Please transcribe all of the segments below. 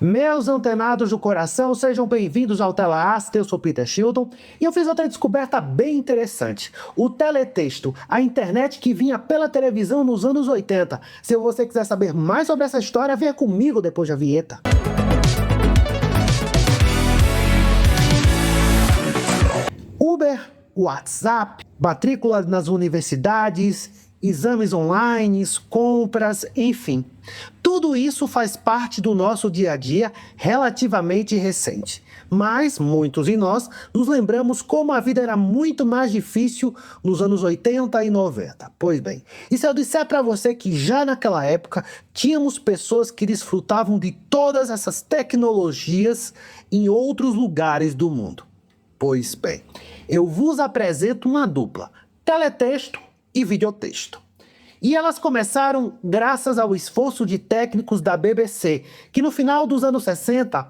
Meus antenados do coração, sejam bem-vindos ao Tela Asta, eu sou Peter Shilton e eu fiz outra descoberta bem interessante. O teletexto, a internet que vinha pela televisão nos anos 80. Se você quiser saber mais sobre essa história, venha comigo depois da vinheta. Uber, WhatsApp, matrícula nas universidades, exames online, compras, enfim. Tudo isso faz parte do nosso dia a dia relativamente recente. Mas muitos de nós nos lembramos como a vida era muito mais difícil nos anos 80 e 90. Pois bem, e se eu disser para você que já naquela época tínhamos pessoas que desfrutavam de todas essas tecnologias em outros lugares do mundo? Pois bem, eu vos apresento uma dupla, teletexto e videotexto. E elas começaram graças ao esforço de técnicos da BBC, que no final dos anos 60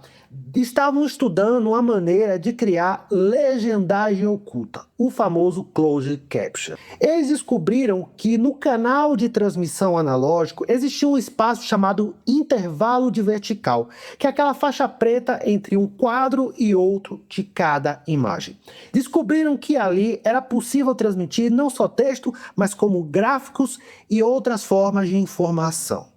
estavam estudando uma maneira de criar legendagem oculta, o famoso closed caption. Eles descobriram que no canal de transmissão analógico existia um espaço chamado intervalo de vertical, que é aquela faixa preta entre um quadro e outro de cada imagem. Descobriram que ali era possível transmitir não só texto, mas como gráficos e outras formas de informação.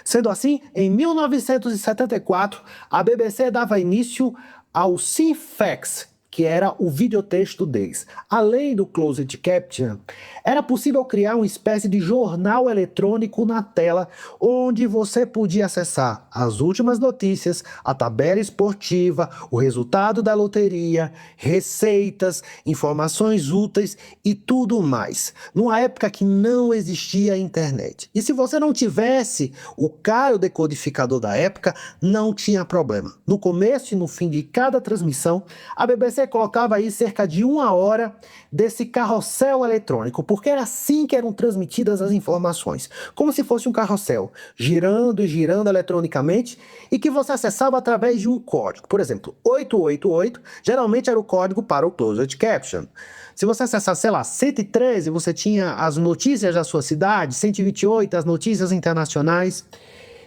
Sendo assim, em 1974, a BBC dava início ao Ceefax, que era o videotexto deles. Além do Closed Caption, era possível criar uma espécie de jornal eletrônico na tela, onde você podia acessar as últimas notícias, a tabela esportiva, o resultado da loteria, receitas, informações úteis e tudo mais. Numa época que não existia internet. E se você não tivesse o caro decodificador da época, não tinha problema. No começo e no fim de cada transmissão, a BBC colocava aí cerca de 1 hora desse carrossel eletrônico, porque era assim que eram transmitidas as informações, como se fosse um carrossel, girando e girando eletronicamente, e que você acessava através de um código. Por exemplo, 888 geralmente era o código para o Closed Caption. Se você acessasse, sei lá, 113, você tinha as notícias da sua cidade, 128, as notícias internacionais.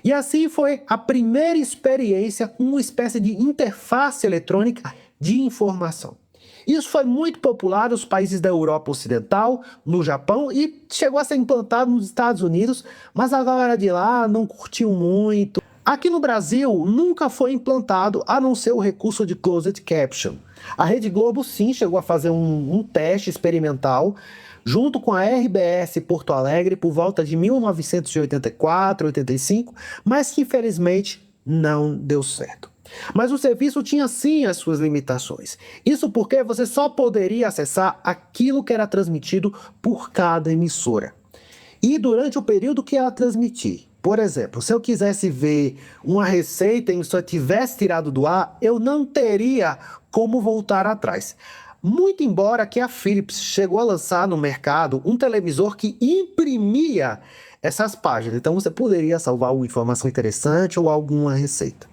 E assim foi a primeira experiência, uma espécie de interface eletrônica de informação. Isso foi muito popular nos países da Europa Ocidental, no Japão e chegou a ser implantado nos Estados Unidos, mas a galera de lá não curtiu muito. Aqui no Brasil nunca foi implantado a não ser o recurso de Closed Caption. A Rede Globo sim chegou a fazer um teste experimental junto com a RBS Porto Alegre por volta de 1984, 85, mas que infelizmente não deu certo. Mas o serviço tinha sim as suas limitações. Isso porque você só poderia acessar aquilo que era transmitido por cada emissora. E durante o período que ela transmitir. Por exemplo, se eu quisesse ver uma receita e só tivesse tirado do ar, eu não teria como voltar atrás. Muito embora que a Philips chegou a lançar no mercado um televisor que imprimia essas páginas. Então você poderia salvar uma informação interessante ou alguma receita.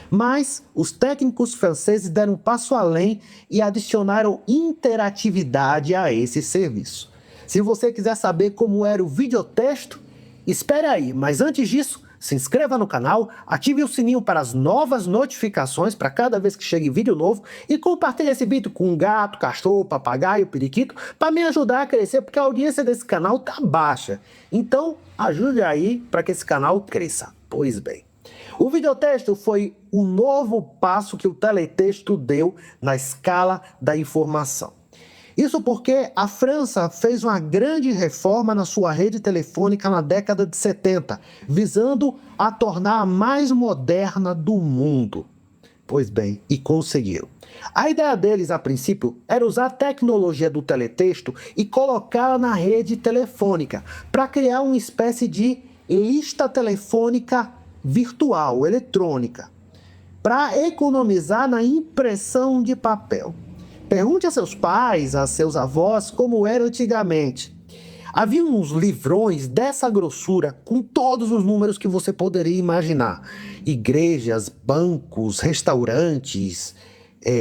Mas os técnicos franceses deram um passo além e adicionaram interatividade a esse serviço. Se você quiser saber como era o videotexto, espere aí, mas antes disso, se inscreva no canal, ative o sininho para as novas notificações para cada vez que chegue vídeo novo e compartilhe esse vídeo com um gato, cachorro, papagaio, periquito para me ajudar a crescer, porque a audiência desse canal tá baixa. Então, ajude aí para que esse canal cresça. Pois bem. O videotexto foi o novo passo que o teletexto deu na escala da informação. Isso porque a França fez uma grande reforma na sua rede telefônica na década de 70, visando a tornar a mais moderna do mundo. Pois bem, e conseguiram. A ideia deles, a princípio, era usar a tecnologia do teletexto e colocá-la na rede telefônica, para criar uma espécie de lista telefônica virtual, eletrônica, para economizar na impressão de papel. Pergunte a seus pais, a seus avós, como era antigamente. Havia uns livrões dessa grossura, com todos os números que você poderia imaginar. Igrejas, bancos, restaurantes,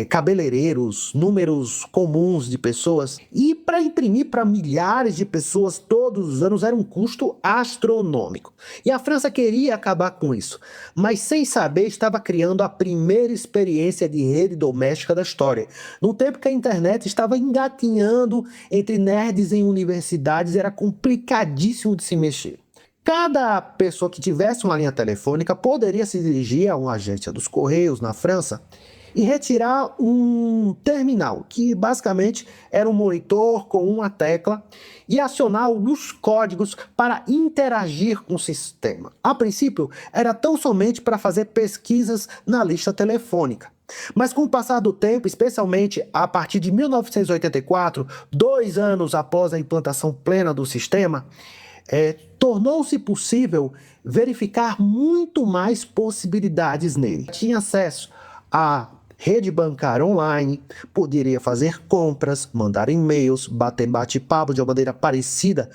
cabeleireiros, números comuns de pessoas. E para imprimir para milhares de pessoas todos os anos era um custo astronômico. E a França queria acabar com isso, mas sem saber estava criando a primeira experiência de rede doméstica da história. No tempo que a internet estava engatinhando entre nerds em universidades, era complicadíssimo de se mexer. Cada pessoa que tivesse uma linha telefônica poderia se dirigir a uma agência dos Correios na França e retirar um terminal, que basicamente era um monitor com uma tecla, e acionar os códigos para interagir com o sistema. A princípio, era tão somente para fazer pesquisas na lista telefônica. Mas com o passar do tempo, especialmente a partir de 1984, 2 anos após a implantação plena do sistema, tornou-se possível verificar muito mais possibilidades nele. Tinha acesso a rede bancária online, poderia fazer compras, mandar e-mails, bater bate-papo de uma maneira parecida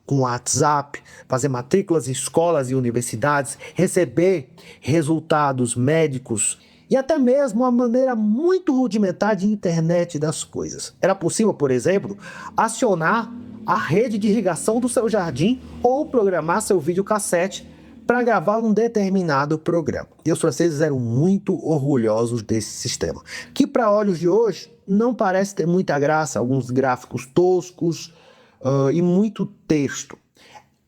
com o WhatsApp, fazer matrículas em escolas e universidades, receber resultados médicos e até mesmo uma maneira muito rudimentar de internet das coisas. Era possível, por exemplo, acionar a rede de irrigação do seu jardim ou programar seu videocassete para gravar um determinado programa. E os franceses eram muito orgulhosos desse sistema, que para olhos de hoje não parece ter muita graça, alguns gráficos toscos e muito texto.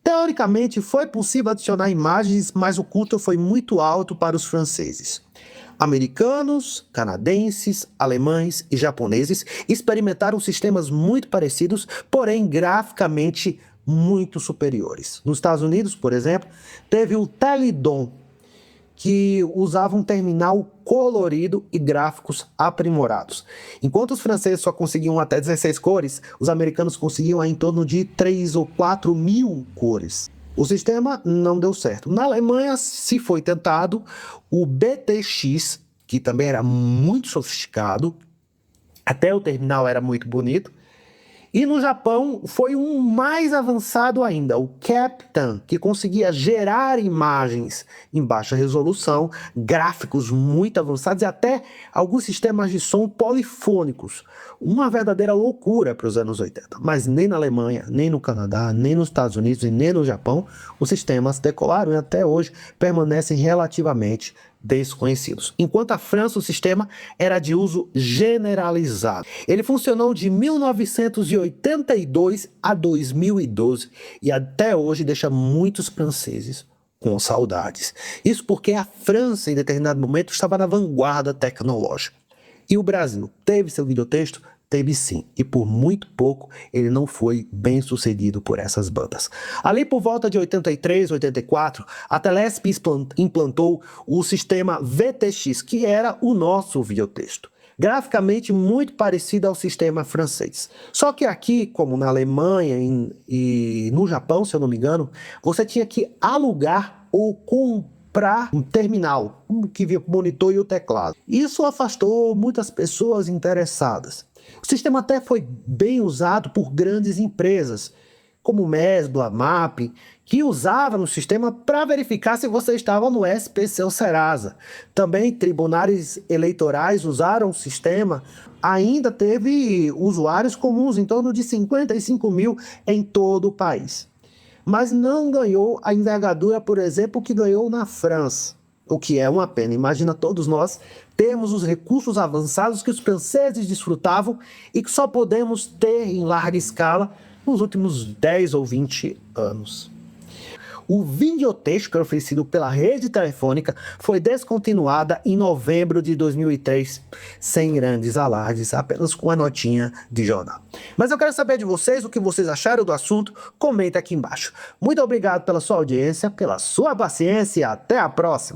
Teoricamente foi possível adicionar imagens, mas o custo foi muito alto para os franceses. Americanos, canadenses, alemães e japoneses experimentaram sistemas muito parecidos, porém graficamente muito superiores. Nos Estados Unidos, por exemplo, teve o Telidon, que usava um terminal colorido e gráficos aprimorados. Enquanto os franceses só conseguiam até 16 cores, os americanos conseguiam em torno de 3 ou 4 mil cores. O sistema não deu certo. Na Alemanha se foi tentado o BTX, que também era muito sofisticado, até o terminal era muito bonito. E no Japão foi um mais avançado ainda, o Captain, que conseguia gerar imagens em baixa resolução, gráficos muito avançados e até alguns sistemas de som polifônicos. Uma verdadeira loucura para os anos 80. Mas nem na Alemanha, nem no Canadá, nem nos Estados Unidos e nem no Japão, os sistemas decolaram e até hoje permanecem relativamente desconhecidos. Enquanto a França, o sistema era de uso generalizado. Ele funcionou de 1982 a 2012 e até hoje deixa muitos franceses com saudades. Isso porque a França, em determinado momento, estava na vanguarda tecnológica. E o Brasil teve seu videotexto? Teve sim, e por muito pouco ele não foi bem sucedido por essas bandas. Ali por volta de 83, 84, a Telesp implantou o sistema VTX, que era o nosso videotexto, graficamente muito parecido ao sistema francês. Só que aqui, como na Alemanha e no Japão, se eu não me engano, você tinha que alugar ou comprar um terminal, que via o monitor e o teclado. Isso afastou muitas pessoas interessadas. O sistema até foi bem usado por grandes empresas, como Mesbla, MAP, que usavam o sistema para verificar se você estava no SPC ou Serasa. Também tribunais eleitorais usaram o sistema. Ainda teve usuários comuns, em torno de 55 mil em todo o país. Mas não ganhou a envergadura, por exemplo, que ganhou na França. O que é uma pena. Imagina todos nós termos os recursos avançados que os franceses desfrutavam e que só podemos ter em larga escala nos últimos 10 ou 20 anos. O videotexto, que era oferecido pela rede telefônica, foi descontinuada em novembro de 2003, sem grandes alardes, apenas com uma notinha de jornal. Mas eu quero saber de vocês o que vocês acharam do assunto. Comenta aqui embaixo. Muito obrigado pela sua audiência, pela sua paciência e até a próxima.